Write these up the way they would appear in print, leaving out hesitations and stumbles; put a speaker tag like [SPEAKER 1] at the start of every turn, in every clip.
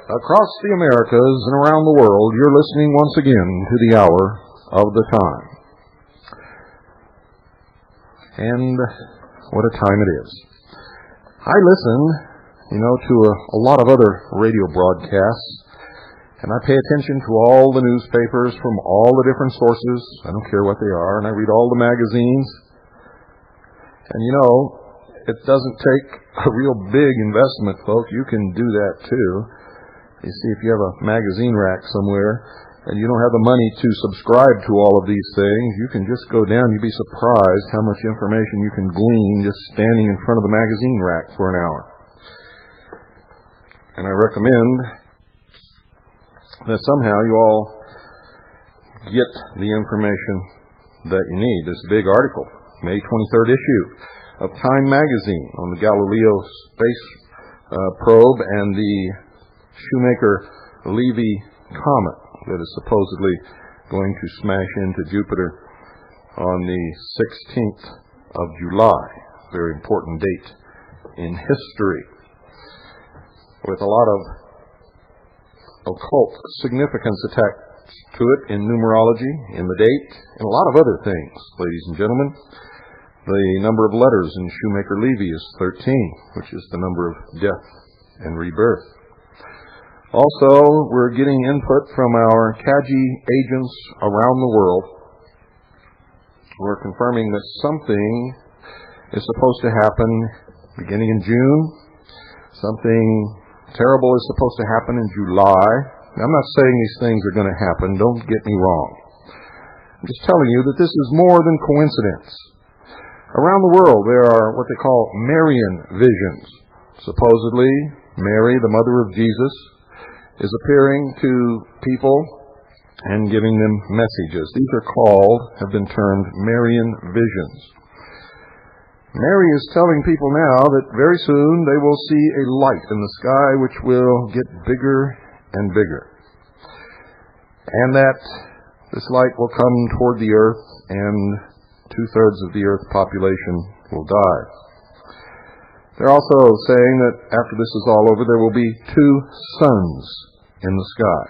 [SPEAKER 1] Across the Americas and around the world, you're listening once again to the Hour of the Time. And what a time it is. I listen, to a lot of other radio broadcasts, and I pay attention to all the newspapers from all the different sources. I don't care what they are, and I read all the magazines. And it doesn't take a real big investment, folks. You can do that too. You see, if you have a magazine rack somewhere and you don't have the money to subscribe to all of these things, you can just go down. You'd be surprised how much information you can glean just standing in front of the magazine rack for an hour. And I recommend that somehow you all get the information that you need. This big article, May 23rd issue of Time magazine on the Galileo space probe and the Shoemaker-Levy comet that is supposedly going to smash into Jupiter on the 16th of July. Very important date in history, with a lot of occult significance attached to it in numerology, in the date, and a lot of other things, ladies and gentlemen. The number of letters in Shoemaker-Levy is 13, which is the number of death and rebirth. Also, we're getting input from our CAGI agents around the world. We're confirming that something is supposed to happen beginning in June. Something terrible is supposed to happen in July. Now, I'm not saying these things are going to happen. Don't get me wrong. I'm just telling you that this is more than coincidence. Around the world, there are what they call Marian visions. Supposedly, Mary, the mother of Jesus, is appearing to people and giving them messages. These have been termed Marian visions. Mary is telling people now that very soon they will see a light in the sky which will get bigger and bigger. And that this light will come toward the earth and 2/3 of the earth's population will die. They're also saying that after this is all over, there will be 2 suns in the sky.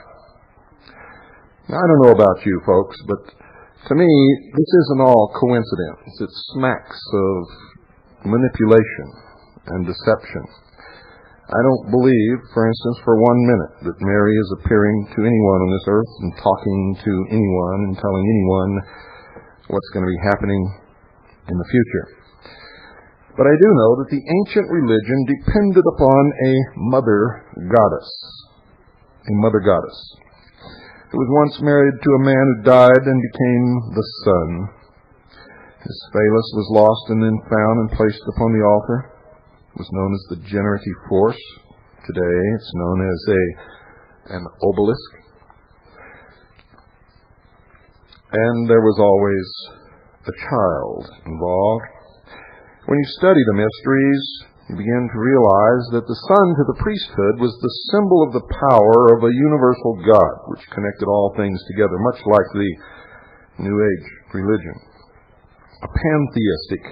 [SPEAKER 1] Now, I don't know about you folks, but to me, this isn't all coincidence. It smacks of manipulation and deception. I don't believe, for instance, for 1 minute that Mary is appearing to anyone on this earth and talking to anyone and telling anyone what's going to be happening in the future. But I do know that the ancient religion depended upon a mother goddess. A mother goddess. It was once married to a man who died and became the sun. His phallus was lost and then found and placed upon the altar. It was known as the generative force. Today it's known as an obelisk. And there was always a child involved. When you study the mysteries, you begin to realize that the son to the priesthood was the symbol of the power of a universal God, which connected all things together, much like the New Age religion. A pantheistic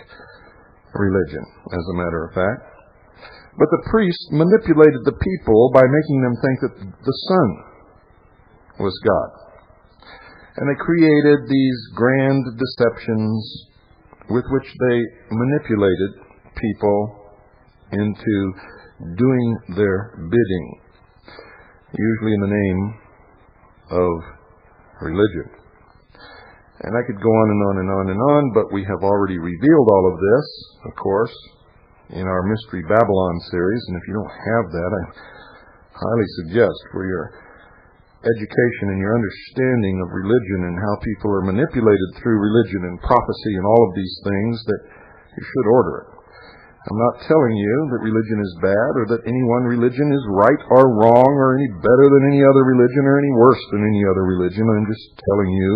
[SPEAKER 1] religion, as a matter of fact. But the priests manipulated the people by making them think that the Son was God. And they created these grand deceptions with which they manipulated people into doing their bidding, usually in the name of religion. And I could go on and on and on and on, but we have already revealed all of this, of course, in our Mystery Babylon series. And if you don't have that, I highly suggest for your education and your understanding of religion and how people are manipulated through religion and prophecy and all of these things, that you should order it. I'm not telling you that religion is bad or that any one religion is right or wrong or any better than any other religion or any worse than any other religion. I'm just telling you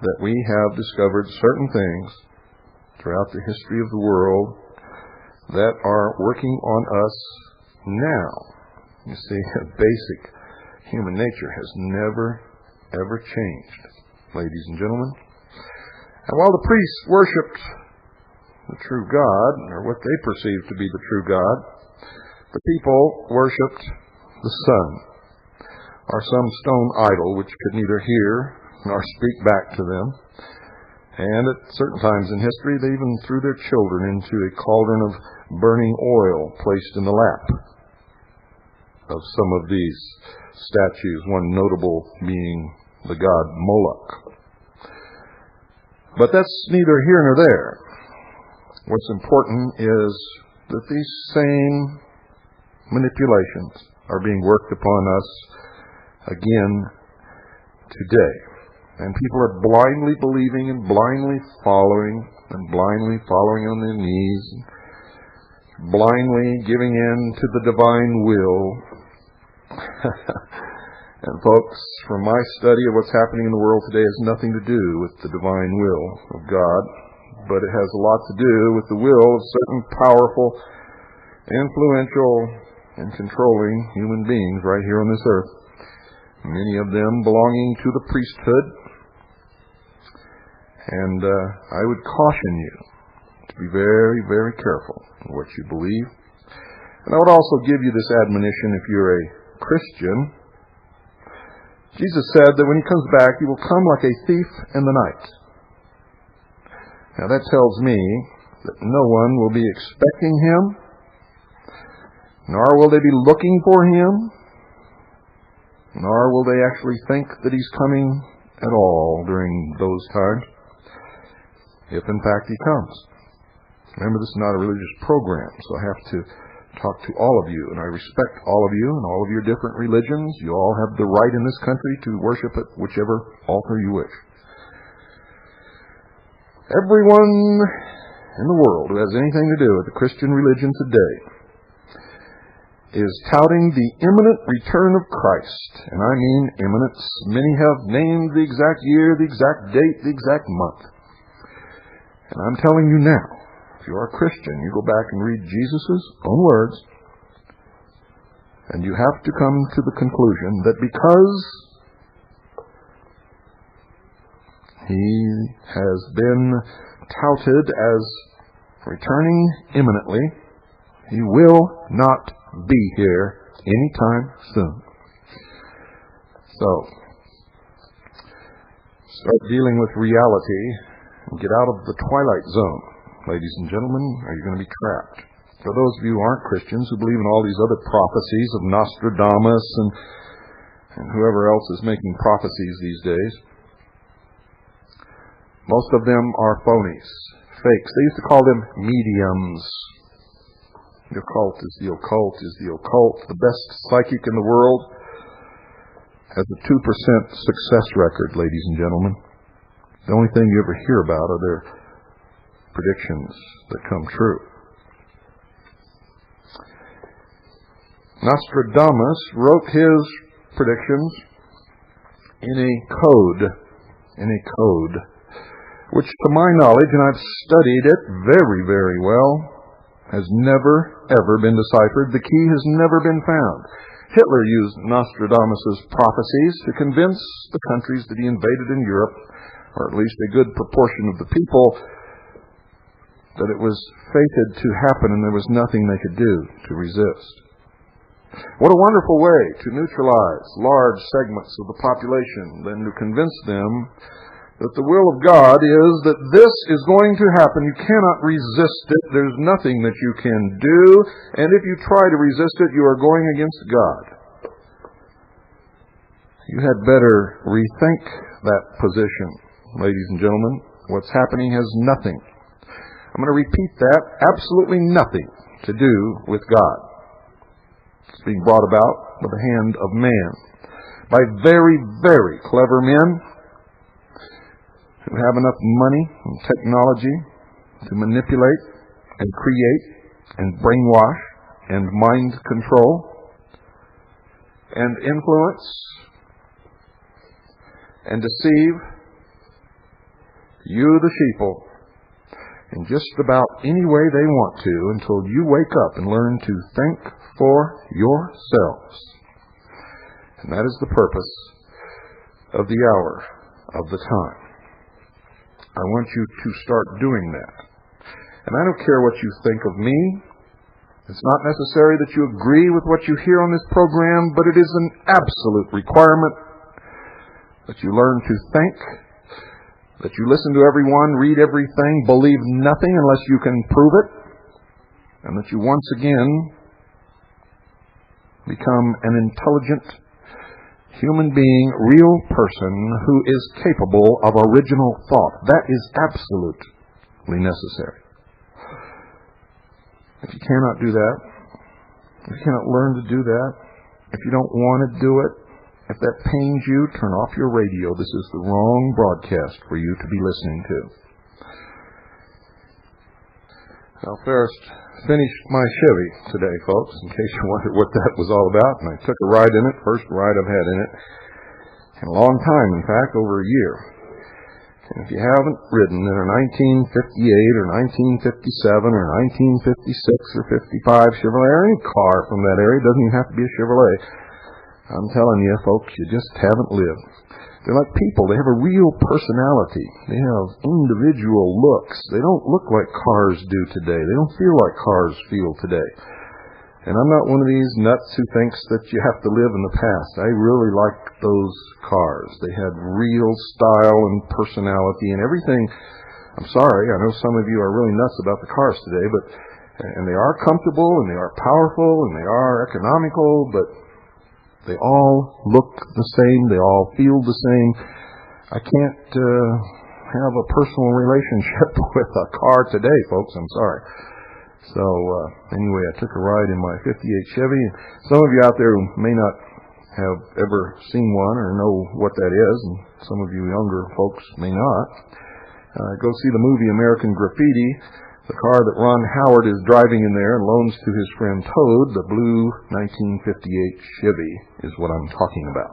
[SPEAKER 1] that we have discovered certain things throughout the history of the world that are working on us now. You see, basic human nature has never, ever changed, ladies and gentlemen. And while the priests worshipped the true God, or what they perceived to be the true God, the people worshipped the sun, or some stone idol which could neither hear nor speak back to them. And at certain times in history, they even threw their children into a cauldron of burning oil placed in the lap of some of these statues, one notable being the god Moloch. But that's neither here nor there. What's important is that these same manipulations are being worked upon us again today. And people are blindly believing and blindly following on their knees, blindly giving in to the divine will. And folks, from my study of what's happening in the world today has nothing to do with the divine will of God, but it has a lot to do with the will of certain powerful, influential, and controlling human beings right here on this earth. Many of them belonging to the priesthood. And I would caution you to be very, very careful in what you believe. And I would also give you this admonition if you're a Christian. Jesus said that when He comes back, He will come like a thief in the night. Now that tells me that no one will be expecting Him, nor will they be looking for Him, nor will they actually think that He's coming at all during those times, if in fact He comes. Remember, this is not a religious program, so I have to talk to all of you, and I respect all of you and all of your different religions. You all have the right in this country to worship at whichever altar you wish. Everyone in the world who has anything to do with the Christian religion today is touting the imminent return of Christ. And I mean imminent. Many have named the exact year, the exact date, the exact month. And I'm telling you now, if you are a Christian, you go back and read Jesus' own words, and you have to come to the conclusion that because He has been touted as returning imminently, He will not be here anytime soon. So, start dealing with reality and get out of the twilight zone. Ladies and gentlemen, are you going to be trapped? For those of you who aren't Christians, who believe in all these other prophecies of Nostradamus and whoever else is making prophecies these days, most of them are phonies, fakes. They used to call them mediums. The occult is the occult is the occult. The best psychic in the world has a 2% success record, ladies and gentlemen. The only thing you ever hear about are their predictions that come true. Nostradamus wrote his predictions in a code, which to my knowledge, and I've studied it very, very well, has never, ever been deciphered. The key has never been found. Hitler used Nostradamus' prophecies to convince the countries that he invaded in Europe, or at least a good proportion of the people, that it was fated to happen and there was nothing they could do to resist. What a wonderful way to neutralize large segments of the population than to convince them that the will of God is that this is going to happen. You cannot resist it. There's nothing that you can do. And if you try to resist it, you are going against God. You had better rethink that position, ladies and gentlemen. What's happening has nothing. I'm going to repeat that. Absolutely nothing to do with God. It's being brought about by the hand of man, by very, very clever men who have enough money and technology to manipulate and create and brainwash and mind control and influence and deceive you, the sheeple, in just about any way they want to until you wake up and learn to think for yourselves. And that is the purpose of the hour of the time. I want you to start doing that. And I don't care what you think of me. It's not necessary that you agree with what you hear on this program, but it is an absolute requirement that you learn to think, that you listen to everyone, read everything, believe nothing unless you can prove it, and that you once again become an intelligent human being, real person who is capable of original thought. That is absolutely necessary. If you cannot do that, if you cannot learn to do that, if you don't want to do it, if that pains you, turn off your radio. This is the wrong broadcast for you to be listening to. Well, first, finished my Chevy today, folks, in case you wondered what that was all about. And I took a ride in it, first ride I've had in it in a long time, in fact, over a year. And if you haven't ridden in a 1958 or 1957 or 1956 or 55 Chevrolet or any car from that area, it doesn't even have to be a Chevrolet, I'm telling you, folks, you just haven't lived. They're like people. They have a real personality. They have individual looks. They don't look like cars do today. They don't feel like cars feel today. And I'm not one of these nuts who thinks that you have to live in the past. I really like those cars. They had real style and personality and everything. I'm sorry, I know some of you are really nuts about the cars today, and they are comfortable and they are powerful and they are economical, but they all look the same. They all feel the same. I can't have a personal relationship with a car today, folks. I'm sorry. So anyway, I took a ride in my 58 Chevy. Some of you out there may not have ever seen one or know what that is, and some of you younger folks may not. Go see the movie American Graffiti. The car that Ron Howard is driving in there and loans to his friend Toad, the blue 1958 Chevy, is what I'm talking about.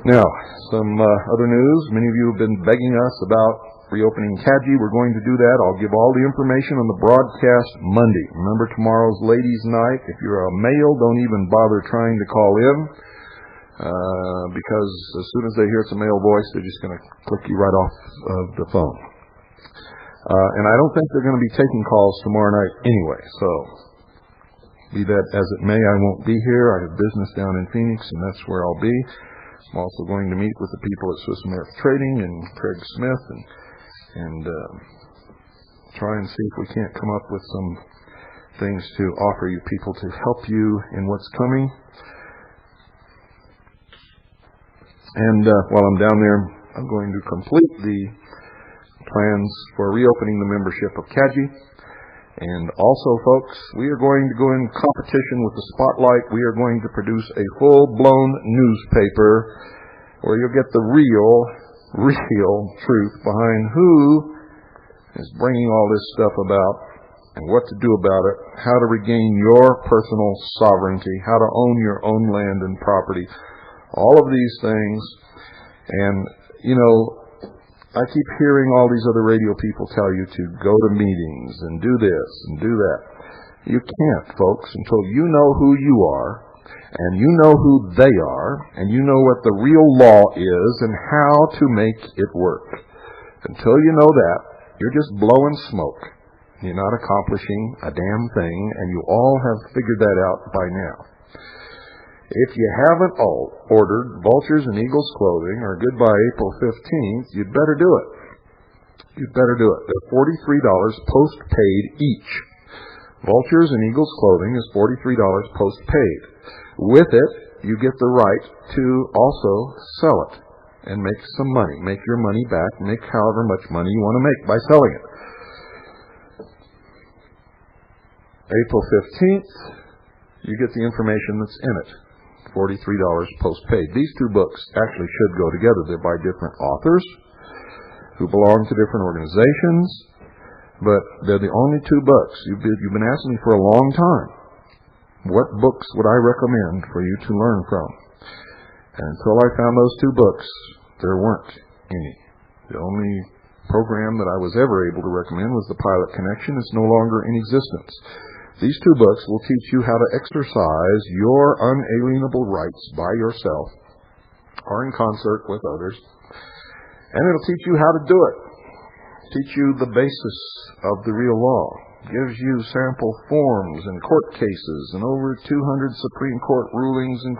[SPEAKER 1] Now, some other news. Many of you have been begging us about reopening CAGI. We're going to do that. I'll give all the information on the broadcast Monday. Remember, tomorrow's ladies' night. If you're a male, don't even bother trying to call in, because as soon as they hear it's a male voice, they're just going to click you right off of the phone. And I don't think they're going to be taking calls tomorrow night anyway, so be that as it may, I won't be here. I have business down in Phoenix, and that's where I'll be. I'm also going to meet with the people at Swiss America Trading and Craig Smith and try and see if we can't come up with some things to offer you people to help you in what's coming. And while I'm down there, I'm going to complete the plans for reopening the membership of CAGI. And also, folks, we are going to go in competition with the Spotlight. We are going to produce a full-blown newspaper where you'll get the real truth behind who is bringing all this stuff about and what to do about it, how to regain your personal sovereignty, how to own your own land and property, all of these things. And, you know, I keep hearing all these other radio people tell you to go to meetings and do this and do that. You can't, folks, until you know who you are and you know who they are and you know what the real law is and how to make it work. Until you know that, you're just blowing smoke. You're not accomplishing a damn thing, and you all have figured that out by now. If you haven't ordered Vultures and Eagles clothing or Goodbye April 15th, you'd better do it. You'd better do it. They're $43 post-paid each. Vultures and Eagles clothing is $43 post-paid. With it, you get the right to also sell it and make some money. Make your money back. Make however much money you want to make by selling it. April 15th, you get the information that's in it. $43 post-paid. These two books actually should go together. They're by different authors who belong to different organizations, but they're the only two books. You've been asking me for a long time, what books would I recommend for you to learn from? And until I found those two books, there weren't any. The only program that I was ever able to recommend was the Pilot Connection. It's no longer in existence. These two books will teach you how to exercise your unalienable rights by yourself or in concert with others. And it'll teach you how to do it. Teach you the basis of the real law. gives you sample forms and court cases and over 200 Supreme Court rulings and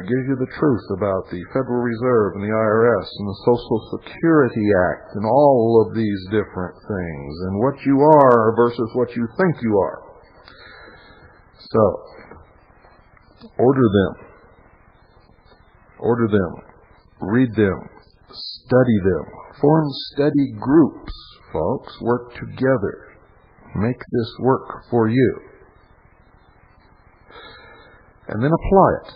[SPEAKER 1] gives you the truth about the Federal Reserve and the IRS and the Social Security Act and all of these different things and what you are versus what you think you are. So, order them, read them, study them, form study groups, folks, work together, make this work for you, and then apply it.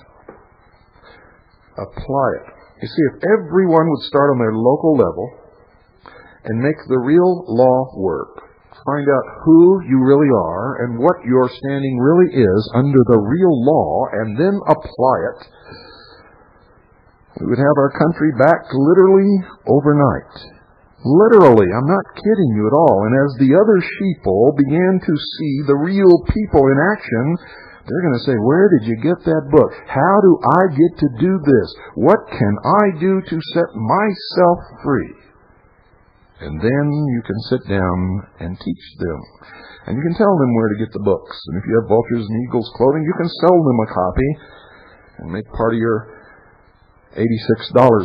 [SPEAKER 1] You see, if everyone would start on their local level and make the real law work, find out who you really are and what your standing really is under the real law, and then apply it, we would have our country back literally overnight. Literally, I'm not kidding you at all. And as the other sheeple began to see the real people in action, they're going to say, where did you get that book? How do I get to do this? What can I do to set myself free? And then you can sit down and teach them. And you can tell them where to get the books. And if you have Vultures and Eagles clothing, you can sell them a copy and make part of your $86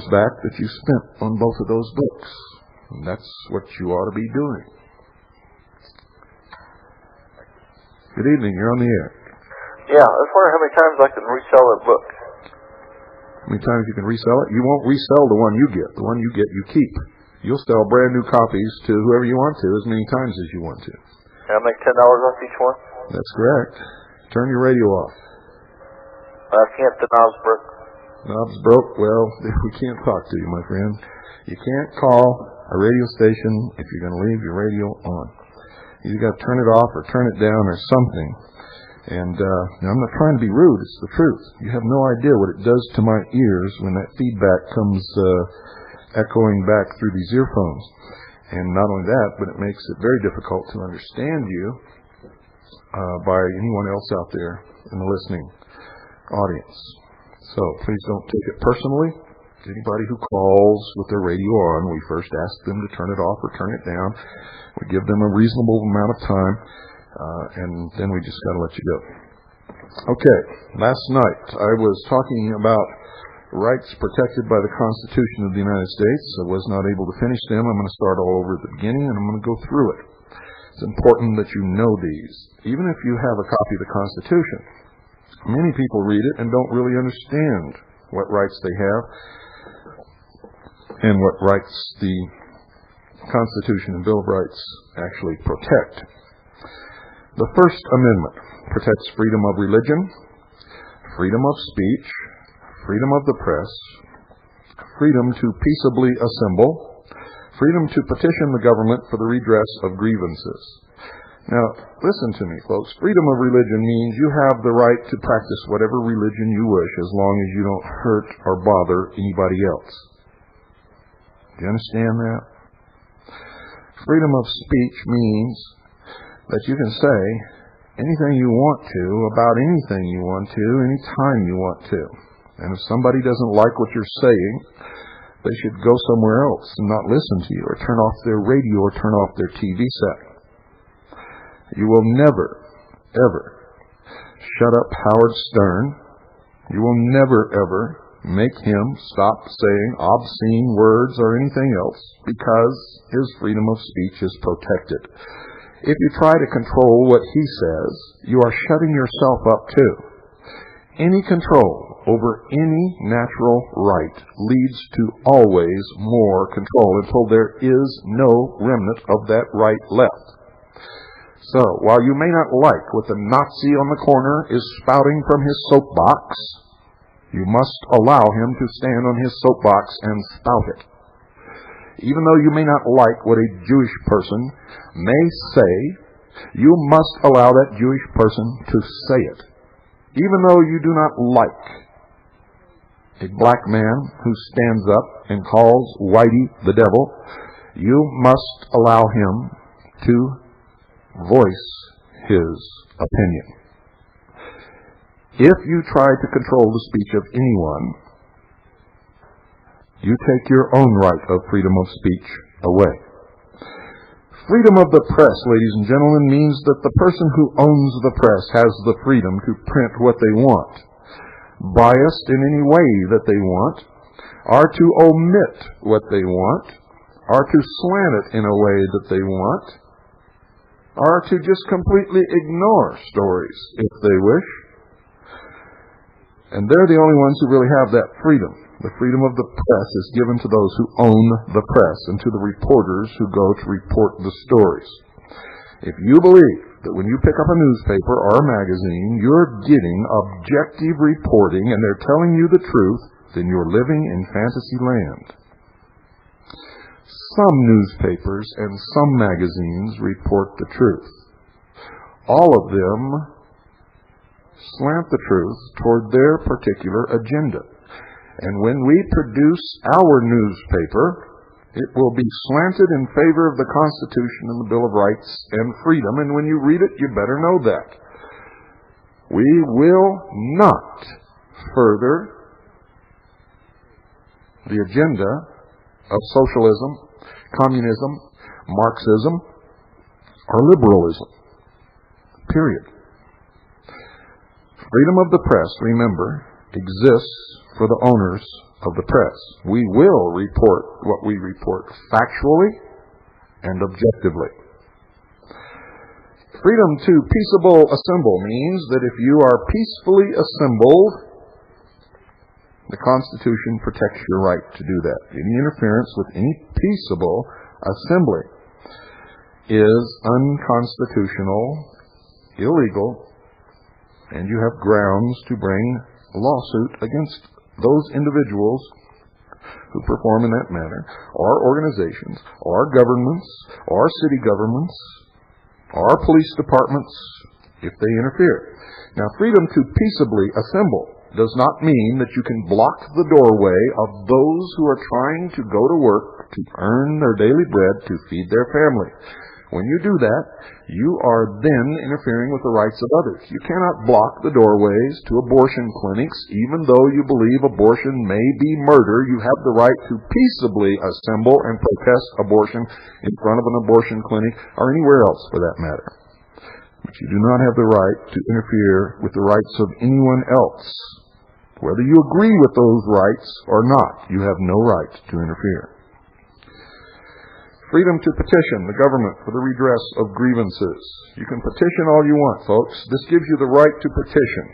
[SPEAKER 1] back that you spent on both of those books. And that's what you ought to be doing. Good evening. You're on the air.
[SPEAKER 2] Yeah, I was wondering how many times I can resell that book.
[SPEAKER 1] How many times you can resell it? You won't resell the one you get. The one you get, you keep. You'll sell brand new copies to whoever you want to, as many times as you want to.
[SPEAKER 2] And I'll make $10 off each one?
[SPEAKER 1] That's correct. Turn your radio off.
[SPEAKER 2] I can't. The knob's broke.
[SPEAKER 1] Knob's broke? Well, we can't talk to you, my friend. You can't call a radio station if you're going to leave your radio on. You got to turn it off or turn it down or something. And I'm not trying to be rude. It's the truth. You have no idea what it does to my ears when that feedback comes echoing back through these earphones. And not only that, but it makes it very difficult to understand you by anyone else out there in the listening audience. So please don't take it personally. Anybody who calls with their radio on, we first ask them to turn it off or turn it down. We give them a reasonable amount of time, and then we just got to let you go. Okay, last night I was talking about rights protected by the Constitution of the United States. I was not able to finish them. I'm going to start all over at the beginning, and I'm going to go through it. It's important that you know these. Even if you have a copy of the Constitution, many people read it and don't really understand what rights they have and what rights the Constitution and Bill of Rights actually protect. The First Amendment protects freedom of religion, freedom of speech, freedom of the press, freedom to peaceably assemble, freedom to petition the government for the redress of grievances. Now, listen to me, folks. Freedom of religion means you have the right to practice whatever religion you wish as long as you don't hurt or bother anybody else. Do you understand that? Freedom of speech means that you can say anything you want to about anything you want to, anytime you want to. And if somebody doesn't like what you're saying, they should go somewhere else and not listen to you, or turn off their radio or turn off their TV set. You will never, ever shut up Howard Stern. You will never, ever make him stop saying obscene words or anything else because his freedom of speech is protected. If you try to control what he says, you are shutting yourself up too. Any control over any natural right leads to always more control until there is no remnant of that right left. So, while you may not like what the Nazi on the corner is spouting from his soapbox, you must allow him to stand on his soapbox and spout it. Even though you may not like what a Jewish person may say, you must allow that Jewish person to say it. Even though you do not like a black man who stands up and calls Whitey the devil, you must allow him to voice his opinion. If you try to control the speech of anyone, you take your own right of freedom of speech away. Freedom of the press, ladies and gentlemen, means that the person who owns the press has the freedom to print what they want, biased in any way that they want, are to omit what they want, are to slant it in a way that they want, are to just completely ignore stories if they wish. And they're the only ones who really have that freedom. The freedom of the press is given to those who own the press and to the reporters who go to report the stories. If you believe that when you pick up a newspaper or a magazine, you're getting objective reporting and they're telling you the truth, then you're living in fantasy land. Some newspapers and some magazines report the truth. All of them slant the truth toward their particular agenda. And when we produce our newspaper, it will be slanted in favor of the Constitution and the Bill of Rights and freedom. And when you read it, you better know that. We will not further the agenda of socialism, communism, Marxism, or liberalism. Period. Freedom of the press, remember, exists for the owners of the press. We will report what we report factually and objectively. Freedom to peaceable assemble means that if you are peacefully assembled, the Constitution protects your right to do that. Any interference with any peaceable assembly is unconstitutional, illegal, and you have grounds to bring a lawsuit against those individuals who perform in that manner, or organizations, or governments, or city governments, or police departments, if they interfere. Now, freedom to peaceably assemble does not mean that you can block the doorway of those who are trying to go to work to earn their daily bread to feed their family. When you do that, you are then interfering with the rights of others. You cannot block the doorways to abortion clinics. Even though you believe abortion may be murder, you have the right to peaceably assemble and protest abortion in front of an abortion clinic or anywhere else for that matter. But you do not have the right to interfere with the rights of anyone else. Whether you agree with those rights or not, you have no right to interfere. Freedom to petition the government for the redress of grievances. You can petition all you want, folks. This gives you the right to petition.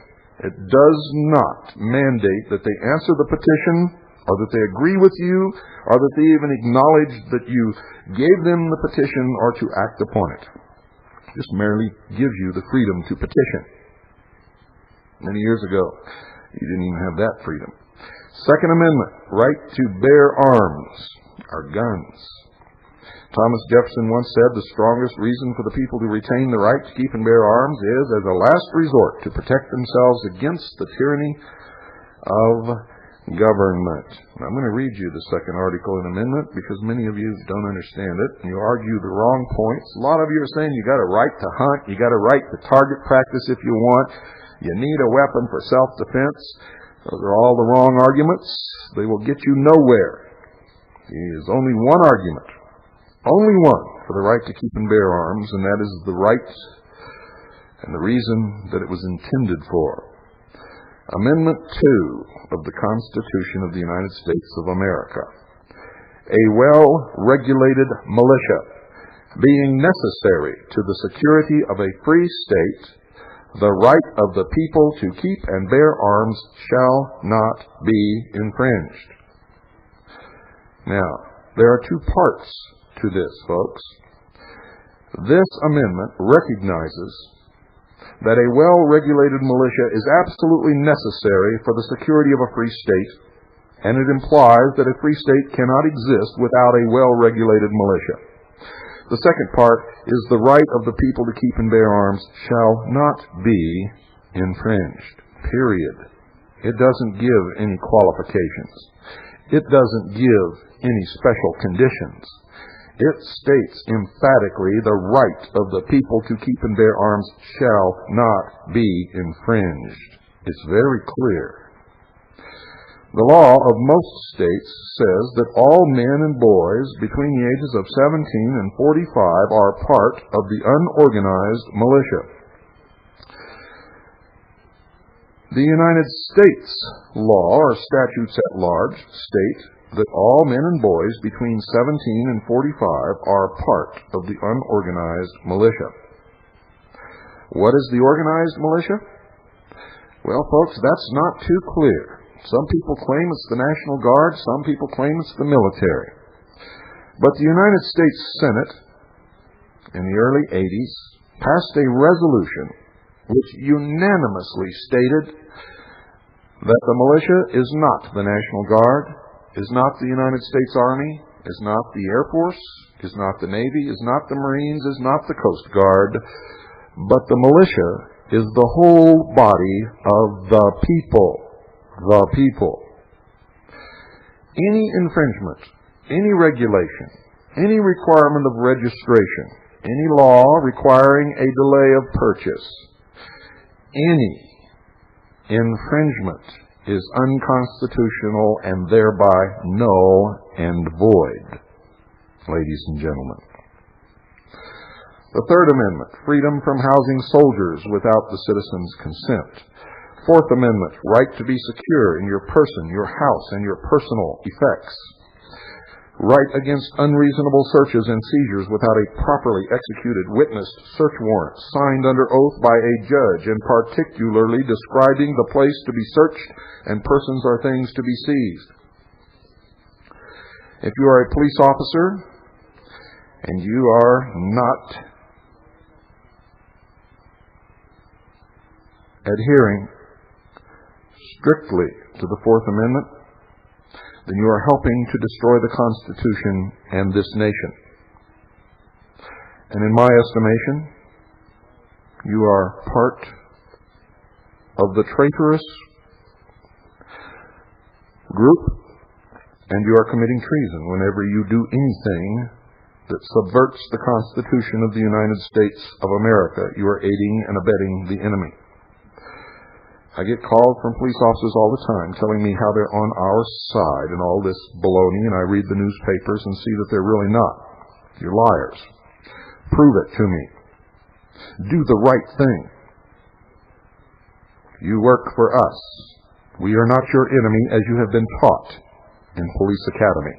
[SPEAKER 1] It does not mandate that they answer the petition, or that they agree with you, or that they even acknowledge that you gave them the petition or to act upon it. It just merely gives you the freedom to petition. Many years ago, you didn't even have that freedom. Second Amendment, right to bear arms, or guns. Thomas Jefferson once said the strongest reason for the people to retain the right to keep and bear arms is, as a last resort, to protect themselves against the tyranny of government. Now, I'm going to read you the second article in amendment because many of you don't understand it and you argue the wrong points. A lot of you are saying you got a right to hunt, you got a right to target practice if you want, you need a weapon for self-defense. Those are all the wrong arguments. They will get you nowhere. There is only one argument. Only one for the right to keep and bear arms, and that is the right and the reason that it was intended for. Amendment 2 of the Constitution of the United States of America. A well-regulated militia, being necessary to the security of a free state, the right of the people to keep and bear arms shall not be infringed. Now, there are two parts to this, folks. This amendment recognizes that a well-regulated militia is absolutely necessary for the security of a free state, and it implies that a free state cannot exist without a well-regulated militia. The second part is the right of the people to keep and bear arms shall not be infringed. Period. It doesn't give any qualifications. It doesn't give any special conditions. It states emphatically the right of the people to keep and bear arms shall not be infringed. It's very clear. The law of most states says that all men and boys between the ages of 17 and 45 are part of the unorganized militia. The United States law, or statutes at large, state that all men and boys between 17 and 45 are part of the unorganized militia. What is the organized militia? Well, folks, that's not too clear. Some people claim it's the National Guard, some people claim it's the military. But the United States Senate, in the early 80s, passed a resolution which unanimously stated that the militia is not the National Guard, is not the United States Army, is not the Air Force, is not the Navy, is not the Marines, is not the Coast Guard, but the militia is the whole body of the people. The people. Any infringement, any regulation, any requirement of registration, any law requiring a delay of purchase, any infringement is unconstitutional and thereby null and void, ladies and gentlemen. The Third Amendment, freedom from housing soldiers without the citizens' consent. Fourth Amendment, right to be secure in your person, your house, and your personal effects. Right against unreasonable searches and seizures without a properly executed witnessed search warrant signed under oath by a judge and particularly describing the place to be searched and persons or things to be seized. If you are a police officer and you are not adhering strictly to the Fourth Amendment, then you are helping to destroy the Constitution and this nation. And in my estimation, you are part of the traitorous group, and you are committing treason whenever you do anything that subverts the Constitution of the United States of America. You are aiding and abetting the enemy. I get calls from police officers all the time telling me how they're on our side and all this baloney, and I read the newspapers and see that they're really not. You're liars. Prove it to me. Do the right thing. You work for us. We are not your enemy, as you have been taught in Police Academy.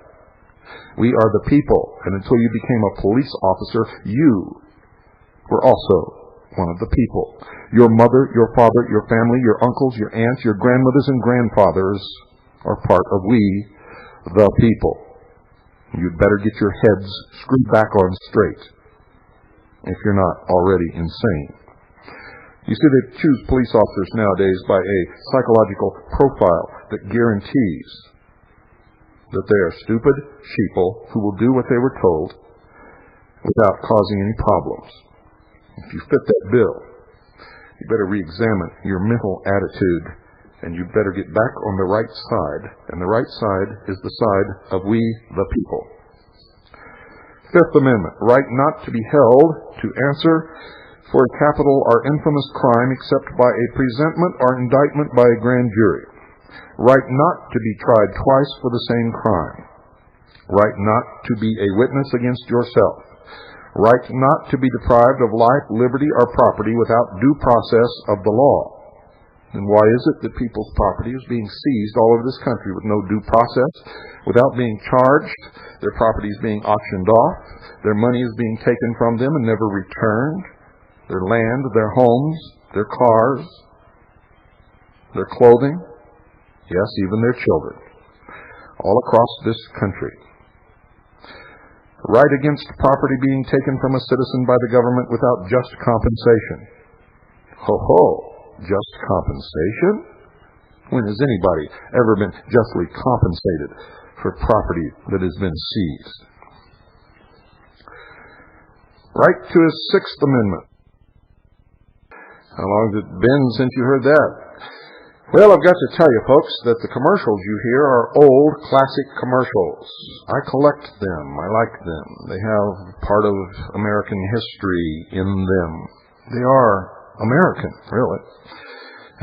[SPEAKER 1] We are the people, and until you became a police officer, you were also one of the people. Your mother, your father, your family, your uncles, your aunts, your grandmothers and grandfathers are part of we, the people. You'd better get your heads screwed back on straight if you're not already insane. You see, they choose police officers nowadays by a psychological profile that guarantees that they are stupid sheeple who will do what they were told without causing any problems. If you fit that bill, you better re-examine your mental attitude, and you better get back on the right side. And the right side is the side of we, the people. Fifth Amendment, right not to be held to answer for a capital or infamous crime except by a presentment or indictment by a grand jury. Right not to be tried twice for the same crime. Right not to be a witness against yourself. Right not to be deprived of life, liberty, or property without due process of the law. And why is it that people's property is being seized all over this country with no due process, without being charged? Their property is being auctioned off. Their money is being taken from them and never returned. Their land, their homes, their cars, their clothing, yes, even their children, all across this country. Right against property being taken from a citizen by the government without just compensation. Ho ho, just compensation? When has anybody ever been justly compensated for property that has been seized? Right to a Sixth Amendment. How long has it been since you heard that? Well, I've got to tell you, folks, that the commercials you hear are old, classic commercials. I collect them. I like them. They have part of American history in them. They are American, really,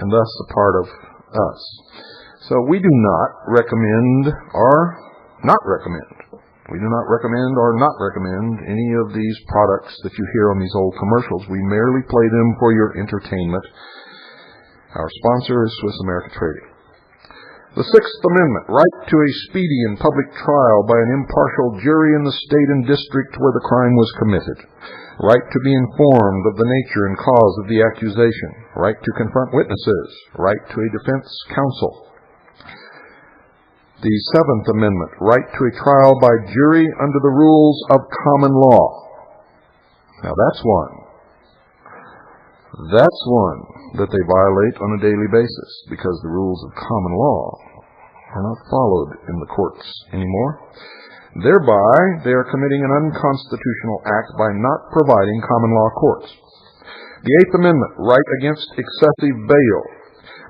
[SPEAKER 1] and thus a part of us. So we do not recommend or not recommend. We do not recommend or not recommend any of these products that you hear on these old commercials. We merely play them for your entertainment. Our sponsor is Swiss America Trading. The Sixth Amendment, right to a speedy and public trial by an impartial jury in the state and district where the crime was committed. Right to be informed of the nature and cause of the accusation. Right to confront witnesses. Right to a defense counsel. The Seventh Amendment, right to a trial by jury under the rules of common law. Now that's one. That's one that they violate on a daily basis because the rules of common law are not followed in the courts anymore. Thereby, they are committing an unconstitutional act by not providing common law courts. The Eighth Amendment, right against excessive bail,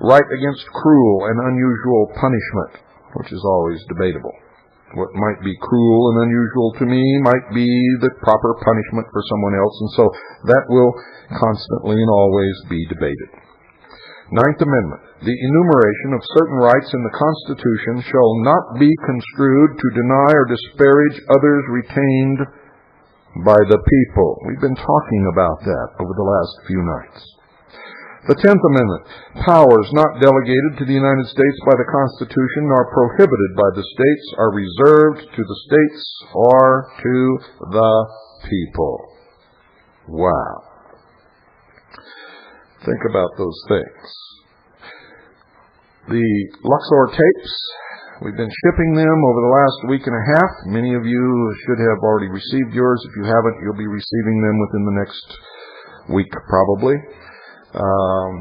[SPEAKER 1] right against cruel and unusual punishment, which is always debatable. What might be cruel and unusual to me might be the proper punishment for someone else, and so that will constantly and always be debated. Ninth Amendment, the enumeration of certain rights in the Constitution shall not be construed to deny or disparage others retained by the people. We've been talking about that over the last few nights. The Tenth Amendment, powers not delegated to the United States by the Constitution nor prohibited by the states are reserved to the states or to the people. Wow. Think about those things. The Luxor tapes, we've been shipping them over the last week and a half. Many of you should have already received yours. If you haven't, you'll be receiving them within the next week probably.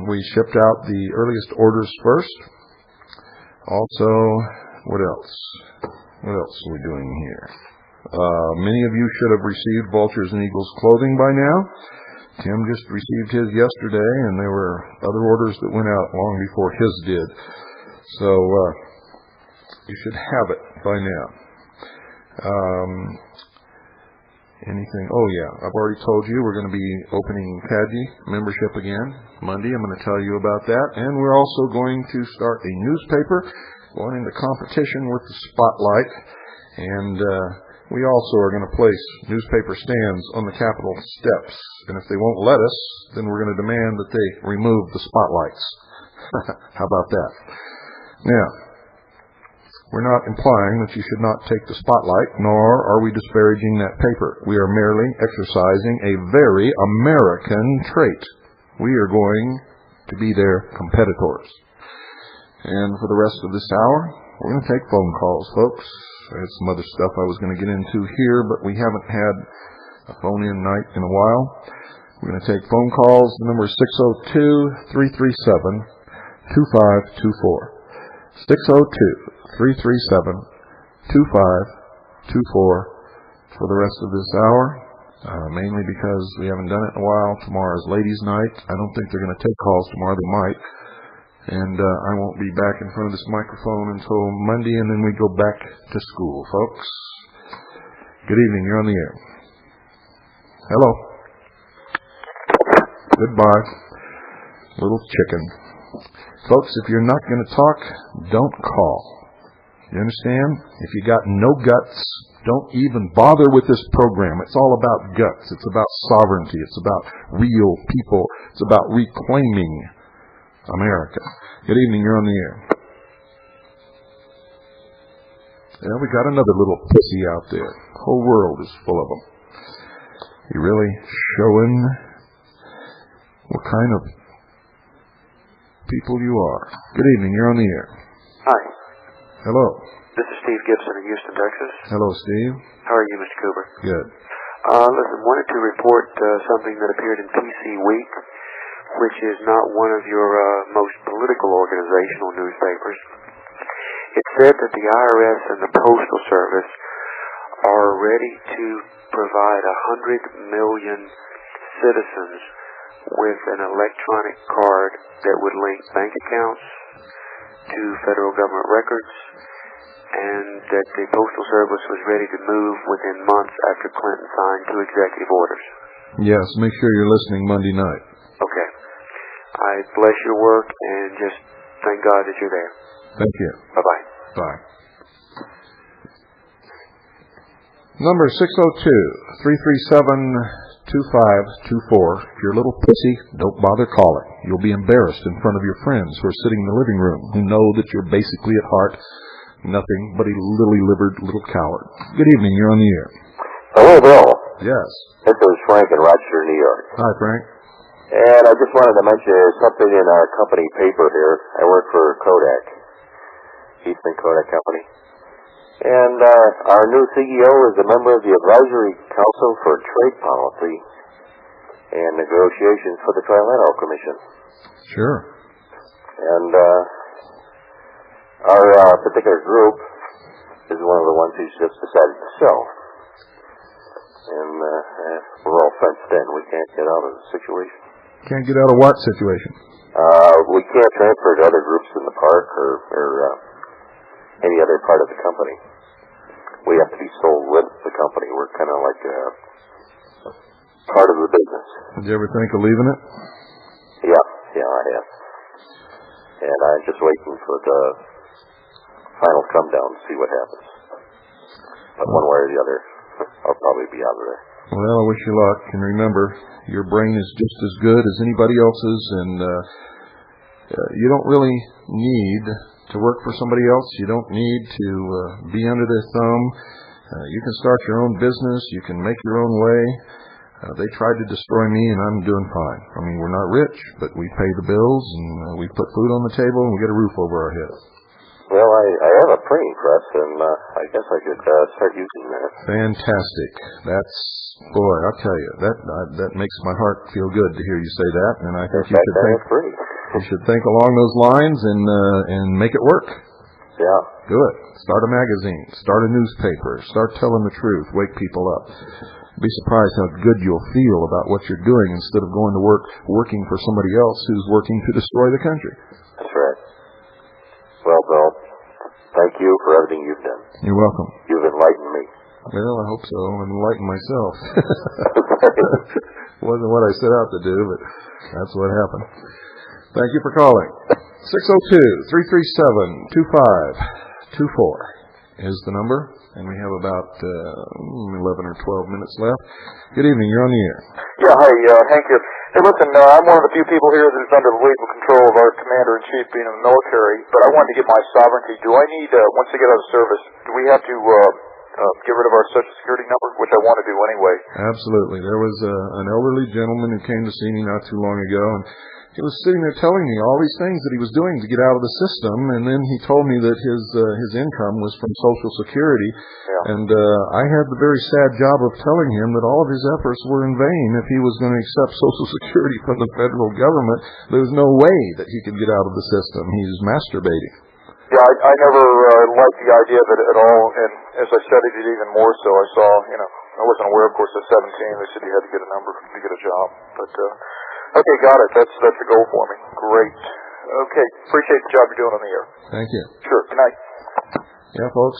[SPEAKER 1] We shipped out the earliest orders first. Also, what else? What else are we doing here? Many of you should have received Vultures and Eagles clothing by now. Tim just received his yesterday, and there were other orders that went out long before his did. So, you should have it by now. Anything? Oh yeah, I've already told you we're going to be opening CADGI membership again Monday. I'm going to tell you about that. And we're also going to start a newspaper going into competition with the Spotlight. And we also are going to place newspaper stands on the Capitol steps. And if they won't let us, then we're going to demand that they remove the spotlights. How about that? Now, we're not implying that you should not take the spotlight, nor are we disparaging that paper. We are merely exercising a very American trait. We are going to be their competitors. And for the rest of this hour, we're going to take phone calls, folks. There's some other stuff I was going to get into here, but we haven't had a phone-in night in a while. We're going to take phone calls. The number is 602-337-2524. 602-337-2524 for the rest of this hour, mainly because we haven't done it in a while. Tomorrow is ladies' night. I don't think they're going to take calls tomorrow. They might. And I won't be back in front of this microphone until Monday, and then we go back to school, folks. Good evening. You're on the air. Hello. Goodbye. Little chicken. Folks, if you're not going to talk, don't call. You understand? If you got no guts, don't even bother with this program. It's all about guts. It's about sovereignty. It's about real people. It's about reclaiming America. Good evening. You're on the air. Yeah, we got another little pussy out there. The whole world is full of them. You really showing what kind of people you are. Good evening. You're on the air.
[SPEAKER 2] Hi.
[SPEAKER 1] Hello.
[SPEAKER 2] This is Steve Gibson in Houston, Texas.
[SPEAKER 1] Hello, Steve.
[SPEAKER 2] How are you, Mr. Cooper?
[SPEAKER 1] Good.
[SPEAKER 2] Listen, wanted to report something that appeared in PC Week, which is not one of your most political organizational newspapers. It said that the IRS and the Postal Service are ready to provide 100 million citizens with an electronic card that would link bank accounts to federal government records, and that the Postal Service was ready to move within months after Clinton signed 2 executive orders.
[SPEAKER 1] Yes, make sure you're listening Monday night.
[SPEAKER 2] Okay. I bless your work and just thank God that you're there.
[SPEAKER 1] Thank you.
[SPEAKER 2] Bye-bye.
[SPEAKER 1] Bye. Number 602-337-2524. If you're a little pussy, don't bother calling. You'll be embarrassed in front of your friends who are sitting in the living room, who know that you're basically at heart nothing but a lily-livered little coward. Good evening. You're on the air.
[SPEAKER 3] Hello, Bill.
[SPEAKER 1] Yes.
[SPEAKER 3] This is Frank in Rochester, New York.
[SPEAKER 1] Hi, Frank.
[SPEAKER 3] And I just wanted to mention something in our company paper here. I work for Kodak, Eastman Kodak Company. And our new CEO is a member of the Advisory Council for Trade Policy and Negotiations for the Trilateral Commission.
[SPEAKER 1] Sure.
[SPEAKER 3] And our particular group is one of the ones who's just decided to sell. And we're all fenced in. We can't get out of the situation.
[SPEAKER 1] Can't get out of what situation?
[SPEAKER 3] We can't transfer to other groups in the park or any other part of the company. We have to be sold with the company. We're kind of like part of the business.
[SPEAKER 1] Did you ever think of leaving it?
[SPEAKER 3] Yeah, I have. And I'm just waiting for the final come down to see what happens. But one way or the other, I'll probably be out of there.
[SPEAKER 1] Well, I wish you luck. And remember, your brain is just as good as anybody else's, and you don't really need to work for somebody else. You don't need to be under their thumb. You can start your own business. You can make your own way. They tried to destroy me, and I'm doing fine. I mean, we're not rich, but we pay the bills, and we put food on the table, and we get a roof over our heads.
[SPEAKER 3] Well, I have a printing press, and I guess I could start using that.
[SPEAKER 1] Fantastic. That's, boy, I'll tell you, that makes my heart feel good to hear you say that, and I think you should think along those lines and make it work.
[SPEAKER 3] Yeah.
[SPEAKER 1] Do it. Start a magazine. Start a newspaper. Start telling the truth. Wake people up. Be surprised how good you'll feel about what you're doing instead of going to work working for somebody else who's working to destroy the country.
[SPEAKER 3] That's right. Well, Bill, thank you for everything you've done.
[SPEAKER 1] You're welcome.
[SPEAKER 3] You've enlightened me.
[SPEAKER 1] Well, I hope so. I'm enlightened myself. Wasn't what I set out to do, but that's what happened. Thank you for calling. 602-337-2524 is the number, and we have about 11 or 12 minutes left. Good evening. You're on the air.
[SPEAKER 4] Yeah, hi, Hank here. Hey, listen, I'm one of the few people here that is under the legal control of our commander-in-chief being in the military, but I wanted to get my sovereignty. Do I need, once I get out of service, do we have to get rid of our Social Security number, which I want to do anyway?
[SPEAKER 1] Absolutely. There was an elderly gentleman who came to see me not too long ago, and he was sitting there telling me all these things that he was doing to get out of the system, and then he told me that his income was from Social Security, and I had the very sad job of telling him that all of his efforts were in vain if he was going to accept Social Security from the federal government. There was no way that he could get out of the system. He's masturbating.
[SPEAKER 4] Yeah, I never liked the idea of it at all, and as I studied it even more so, I saw, I wasn't aware, of course, at 17, they said you had to get a number to get a job, but... Okay, got it. That's a goal for me. Great. Okay, appreciate the job you're doing on the air.
[SPEAKER 1] Thank you.
[SPEAKER 4] Sure. Good night.
[SPEAKER 1] Yeah, folks,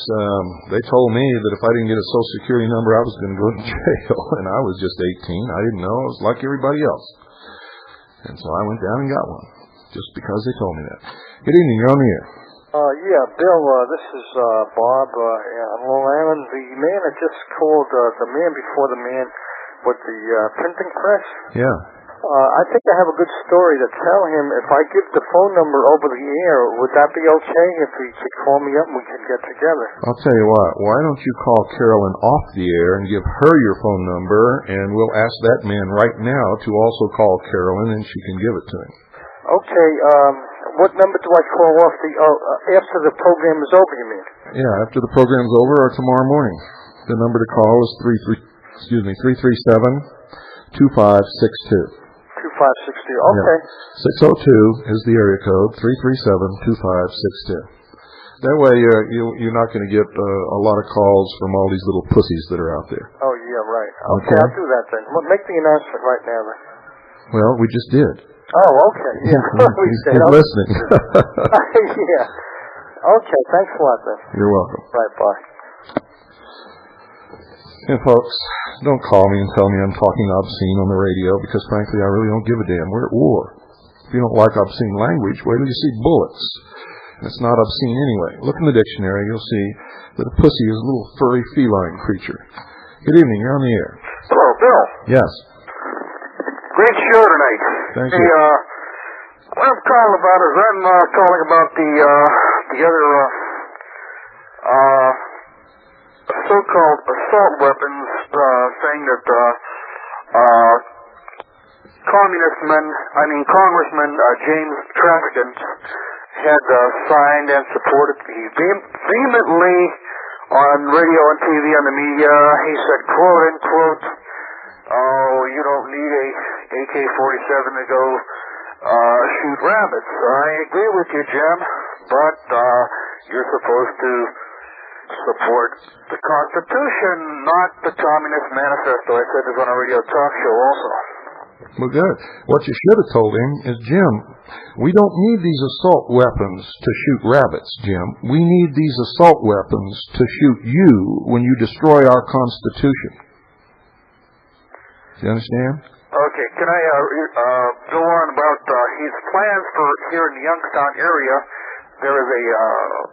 [SPEAKER 1] they told me that if I didn't get a Social Security number, I was going to go to jail, and I was just 18. I didn't know. I was like everybody else. And so I went down and got one, just because they told me that. Good evening. You're on the air.
[SPEAKER 5] Yeah, Bill, this is Bob on Long Island. The man that just called, the man before the man with the printing press.
[SPEAKER 1] Yeah.
[SPEAKER 5] I think I have a good story to tell him. If I give the phone number over the air, would that be okay if he could call me up and we could get together?
[SPEAKER 1] I'll tell you what. Why don't you call Carolyn off the air and give her your phone number, and we'll ask that man right now to also call Carolyn, and she can give it to him.
[SPEAKER 5] Okay. What number do I call off the after the program is over? You mean?
[SPEAKER 1] Yeah, after the program's over or tomorrow morning. The number to call is 337-2562.
[SPEAKER 5] 2562. Okay.
[SPEAKER 1] Yeah. 602 is the area code. 337-2562. That way, you're not going to get a lot of calls from all these little pussies that are out there.
[SPEAKER 5] Oh yeah, right. Okay, I'll do that then. Well, make the announcement right now then.
[SPEAKER 1] Well, we just did.
[SPEAKER 5] Oh, okay. Yeah.
[SPEAKER 1] He's listening.
[SPEAKER 5] Yeah. Okay. Thanks a lot then.
[SPEAKER 1] You're welcome.
[SPEAKER 5] Right. Bye.
[SPEAKER 1] And folks, don't call me and tell me I'm talking obscene on the radio, because frankly, I really don't give a damn. We're at war. If you don't like obscene language, wait till you see bullets. It's not obscene anyway. Look in the dictionary. You'll see that a pussy is a little furry feline creature. Good evening. You're on the air.
[SPEAKER 5] Hello, Bill.
[SPEAKER 1] Yes.
[SPEAKER 5] Great show tonight.
[SPEAKER 1] Thank you.
[SPEAKER 5] What I'm calling about is I'm calling about the other so-called assault weapons thing that Congressman James Traficant had signed and supported. He vehemently on radio and TV and the media, he said, quote unquote, "Oh, you don't need a AK-47 to go shoot rabbits." I agree with you, Jim, but you're supposed to support the Constitution, not the Communist Manifesto. I said this on a radio talk show also.
[SPEAKER 1] Well, good. What you should have told him is, Jim, we don't need these assault weapons to shoot rabbits, Jim. We need these assault weapons to shoot you when you destroy our Constitution. Do you understand?
[SPEAKER 5] Okay, can I go on about his plans for here in the Youngstown area? There is a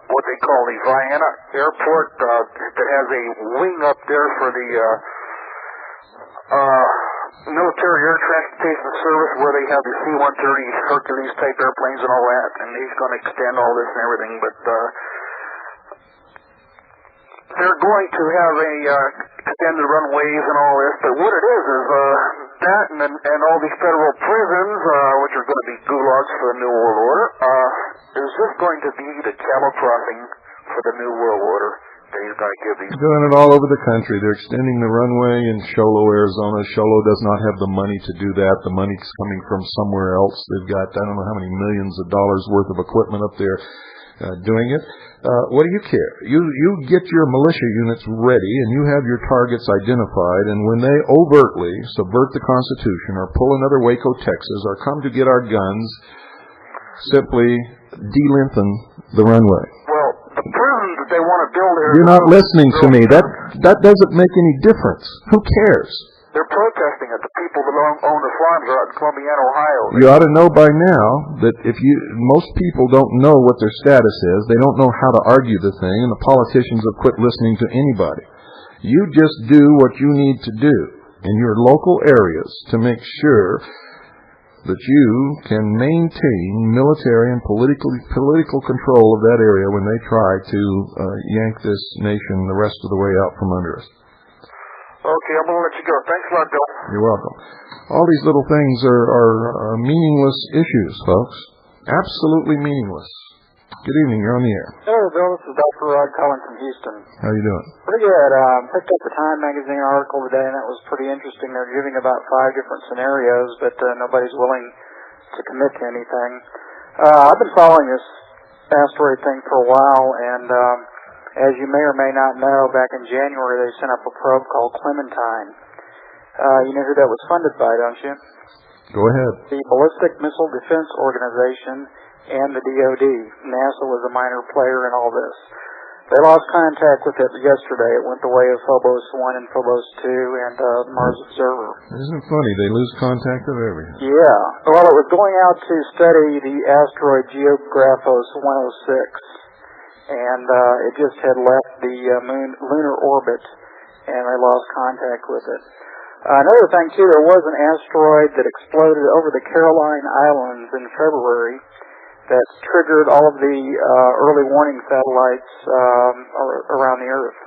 [SPEAKER 5] what they call the Vienna Airport that has a wing up there for the military air transportation service where they have the C-130 Hercules type airplanes and all that, and he's going to extend all this and everything, but they're going to have a extended runways and all this, but what it is that and all these federal prisons, which are going to be gulags for the New World Order, is this going to be the cattle crossing for the New World Order that he's going to give these?
[SPEAKER 1] Doing it all over the country. They're extending the runway in Show Low, Arizona. Show Low does not have the money to do that. The money's coming from somewhere else. They've got, I don't know how many millions of dollars worth of equipment up there doing it. What do you care? You get your militia units ready, and you have your targets identified, and when they overtly subvert the Constitution or pull another Waco, Texas, or come to get our guns, simply de-lengthen the runway.
[SPEAKER 5] Well, the prison that they want to build here...
[SPEAKER 1] You're not listening to me. That doesn't make any difference. Who cares?
[SPEAKER 5] They're protesting it. The people that own the farms are out in Columbiana, Ohio.
[SPEAKER 1] You ought to know by now that most people don't know what their status is. They don't know how to argue the thing, and the politicians have quit listening to anybody. You just do what you need to do in your local areas to make sure that you can maintain military and political control of that area when they try to yank this nation the rest of the way out from under us.
[SPEAKER 5] Okay, I'm going to let you go. Thanks a lot, Bill.
[SPEAKER 1] You're welcome. All these little things are meaningless issues, folks. Absolutely meaningless. Good evening. You're on the air.
[SPEAKER 6] Hello, Bill. This is Dr. Rod calling from Houston.
[SPEAKER 1] How you doing?
[SPEAKER 6] Pretty good. Picked up the Time magazine article today, and that was pretty interesting. They're giving about 5 different scenarios, but nobody's willing to commit to anything. I've been following this asteroid thing for a while, and as you may or may not know, back in January they sent up a probe called Clementine. You know who that was funded by, don't you?
[SPEAKER 1] Go ahead.
[SPEAKER 6] The Ballistic Missile Defense Organization and the DoD. NASA was a minor player in all this. They lost contact with it yesterday. It went the way of Phobos 1 and Phobos 2 and Mars Observer.
[SPEAKER 1] Isn't it funny? They lose contact of everything.
[SPEAKER 6] Yeah. Well, it was going out to study the asteroid Geographos 106, and it just had left the lunar orbit, and they lost contact with it. Another thing, too, there was an asteroid that exploded over the Caroline Islands in February that triggered all of the early warning satellites around the Earth.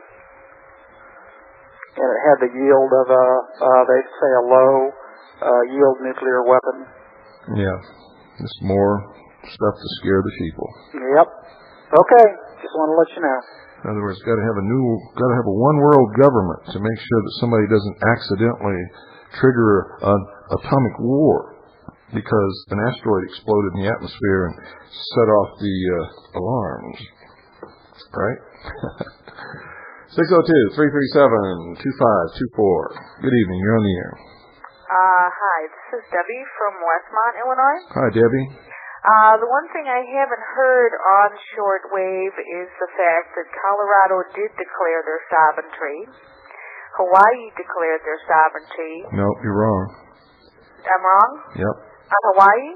[SPEAKER 6] And it had the yield of they'd say a low yield nuclear weapon.
[SPEAKER 1] Yeah. Just more stuff to scare the sheeple.
[SPEAKER 6] Yep. Okay. Just want to let you know.
[SPEAKER 1] In other words, got to have a one world government to make sure that somebody doesn't accidentally trigger an atomic war because an asteroid exploded in the atmosphere and set off the alarms. Right? 602-337-2524. Good evening. You're on the air.
[SPEAKER 7] Hi. This is Debbie from Westmont, Illinois.
[SPEAKER 1] Hi, Debbie.
[SPEAKER 7] The one thing I haven't heard on shortwave is the fact that Colorado did declare their sovereignty. Hawaii declared their sovereignty.
[SPEAKER 1] No, you're wrong.
[SPEAKER 7] I'm wrong?
[SPEAKER 1] Yep.
[SPEAKER 7] On Hawaii?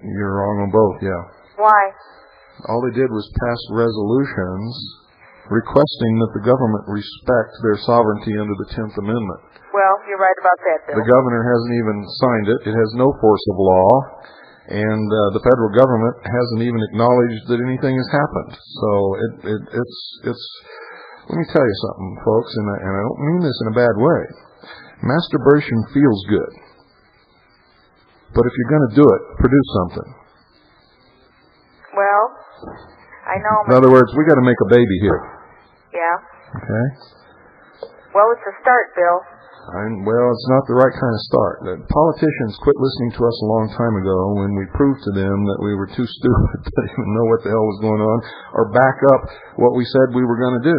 [SPEAKER 1] You're wrong on both, yeah.
[SPEAKER 7] Why?
[SPEAKER 1] All they did was pass resolutions requesting that the government respect their sovereignty under the 10th Amendment.
[SPEAKER 7] Well, you're right about that, Bill.
[SPEAKER 1] The governor hasn't even signed it. It has no force of law. And the federal government hasn't even acknowledged that anything has happened. So it's. Let me tell you something, folks, and I don't mean this in a bad way. Masturbation feels good, but if you're going to do it, produce something.
[SPEAKER 7] Well, I know.
[SPEAKER 1] In other words, we got to make a baby here.
[SPEAKER 7] Yeah.
[SPEAKER 1] Okay.
[SPEAKER 7] Well, it's a start, Bill.
[SPEAKER 1] Well, it's not the right kind of start. The politicians quit listening to us a long time ago when we proved to them that we were too stupid to even know what the hell was going on or back up what we said we were going to do.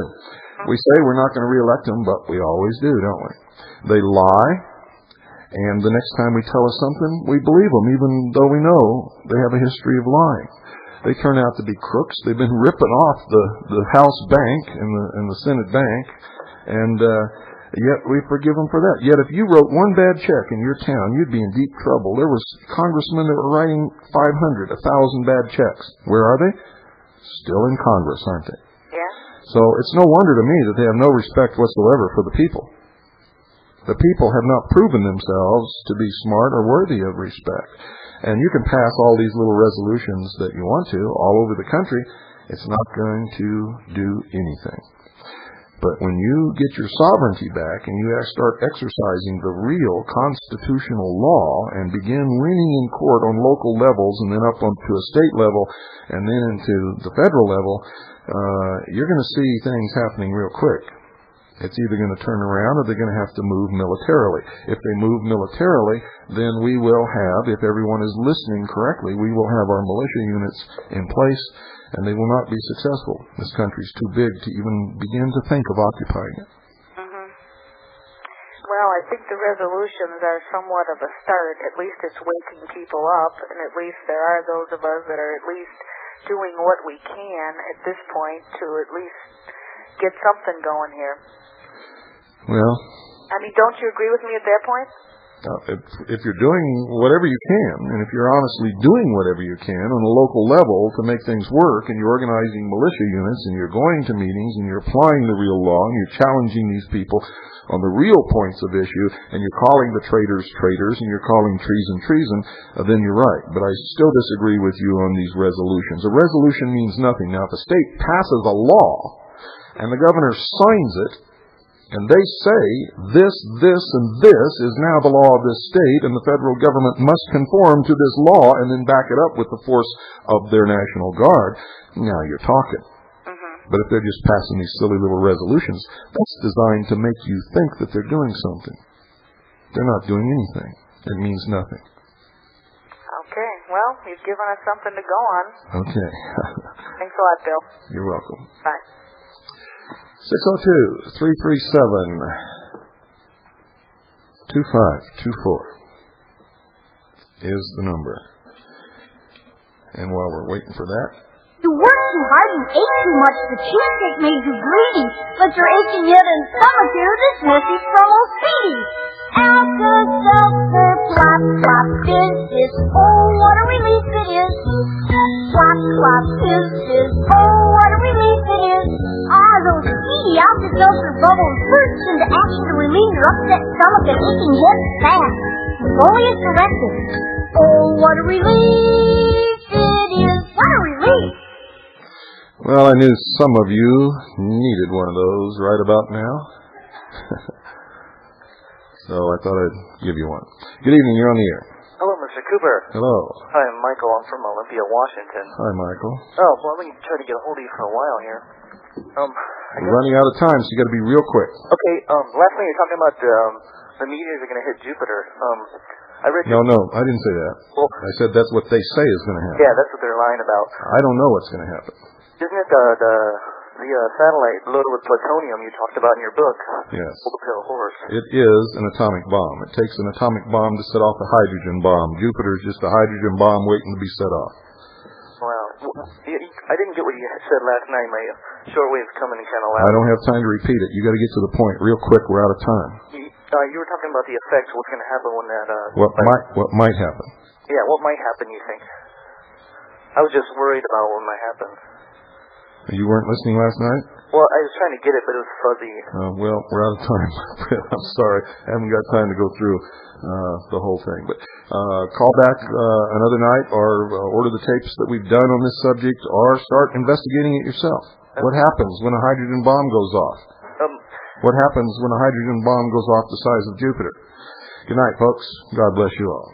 [SPEAKER 1] We say we're not going to reelect them, but we always do, don't we? They lie, and the next time we tell us something, we believe them, even though we know they have a history of lying. They turn out to be crooks. They've been ripping off the House bank and the Senate bank, and yet we forgive them for that. Yet if you wrote one bad check in your town, you'd be in deep trouble. There was congressmen that were writing 500, 1,000 bad checks. Where are they? Still in Congress, aren't they?
[SPEAKER 7] Yeah.
[SPEAKER 1] So it's no wonder to me that they have no respect whatsoever for the people. The people have not proven themselves to be smart or worthy of respect. And you can pass all these little resolutions that you want to all over the country. It's not going to do anything. But when you get your sovereignty back and you start exercising the real constitutional law and begin winning in court on local levels and then up onto a state level and then into the federal level, you're going to see things happening real quick. It's either going to turn around or they're going to have to move militarily. If they move militarily, then we will have, if everyone is listening correctly, we will have our militia units in place, and they will not be successful. This country's too big to even begin to think of occupying it.
[SPEAKER 7] Mm-hmm. Well, I think the resolutions are somewhat of a start. At least it's waking people up, and at least there are those of us that are at least doing what we can at this point to at least get something going here.
[SPEAKER 1] Well,
[SPEAKER 7] I mean, don't you agree with me at that point?
[SPEAKER 1] If you're doing whatever you can, and if you're honestly doing whatever you can on a local level to make things work, and you're organizing militia units, and you're going to meetings, and you're applying the real law, and you're challenging these people on the real points of issue, and you're calling the traitors traitors, and you're calling treason treason, then you're right. But I still disagree with you on these resolutions. A resolution means nothing. Now, if a state passes a law, and the governor signs it, and they say, this, and this is now the law of this state, and the federal government must conform to this law and then back it up with the force of their National Guard, now you're talking.
[SPEAKER 7] Mm-hmm.
[SPEAKER 1] But if they're just passing these silly little resolutions, that's designed to make you think that they're doing something. They're not doing anything. It means nothing.
[SPEAKER 7] Okay, well, you've given us something to go on.
[SPEAKER 1] Okay.
[SPEAKER 7] Thanks a lot, Bill.
[SPEAKER 1] You're welcome.
[SPEAKER 7] Bye.
[SPEAKER 1] 602-337-2524 is the number. And while we're waiting for that,
[SPEAKER 8] you worked too hard and ate too much. The cheesecake made you greedy, but you're aching yet in stomach here. This message from old Speedy. Alka-Seltzer, plop, plop, fizz, oh, what a relief it is. Plop, plop, fizz, oh, what a relief it is. Ah, those speedy Alka-Seltzer bubbles burst into action to relieve your upset stomach and aching head fast. If only it's directed. Oh, what a relief it is. What a relief.
[SPEAKER 1] well, I knew some of you needed one of those right about now. So I thought I'd give you one. Good evening, you're on the air.
[SPEAKER 9] Hello, Mr. Cooper.
[SPEAKER 1] Hello.
[SPEAKER 9] Hi, I'm Michael. I'm from Olympia, Washington.
[SPEAKER 1] Hi, Michael.
[SPEAKER 9] Oh, well, I've been trying to get a hold of you for a while here.
[SPEAKER 1] We're running out of time, so you got to be real quick.
[SPEAKER 9] Okay, last thing you're talking about the meteors are going to hit Jupiter. I read
[SPEAKER 1] No, I didn't say that.
[SPEAKER 9] Well,
[SPEAKER 1] I said that's what they say is going to happen.
[SPEAKER 9] yeah, that's what they're lying about.
[SPEAKER 1] I don't know what's going to happen.
[SPEAKER 9] Isn't it the satellite loaded with plutonium you talked about in your book?
[SPEAKER 1] Yes.
[SPEAKER 9] Old Pale Horse.
[SPEAKER 1] It is an atomic bomb. It takes an atomic bomb to set off a hydrogen bomb. Jupiter is just a hydrogen bomb waiting to be set off.
[SPEAKER 9] Wow. I didn't get what you said last night. My shortwave's coming in kind of loud.
[SPEAKER 1] I don't have time to repeat it. You got to get to the point real quick. We're out of time.
[SPEAKER 9] You were talking about the effects. What's going to happen when that?
[SPEAKER 1] What might happen?
[SPEAKER 9] Yeah, what might happen? You think? I was just worried about what might happen.
[SPEAKER 1] You weren't listening last night?
[SPEAKER 9] Well, I was trying to get it, but it was fuzzy.
[SPEAKER 1] Well, we're out of time. I'm sorry. I haven't got time to go through the whole thing. But call back another night or order the tapes that we've done on this subject or start investigating it yourself. What happens when a hydrogen bomb goes off? What happens when a hydrogen bomb goes off the size of Jupiter? Good night, folks. God bless you all.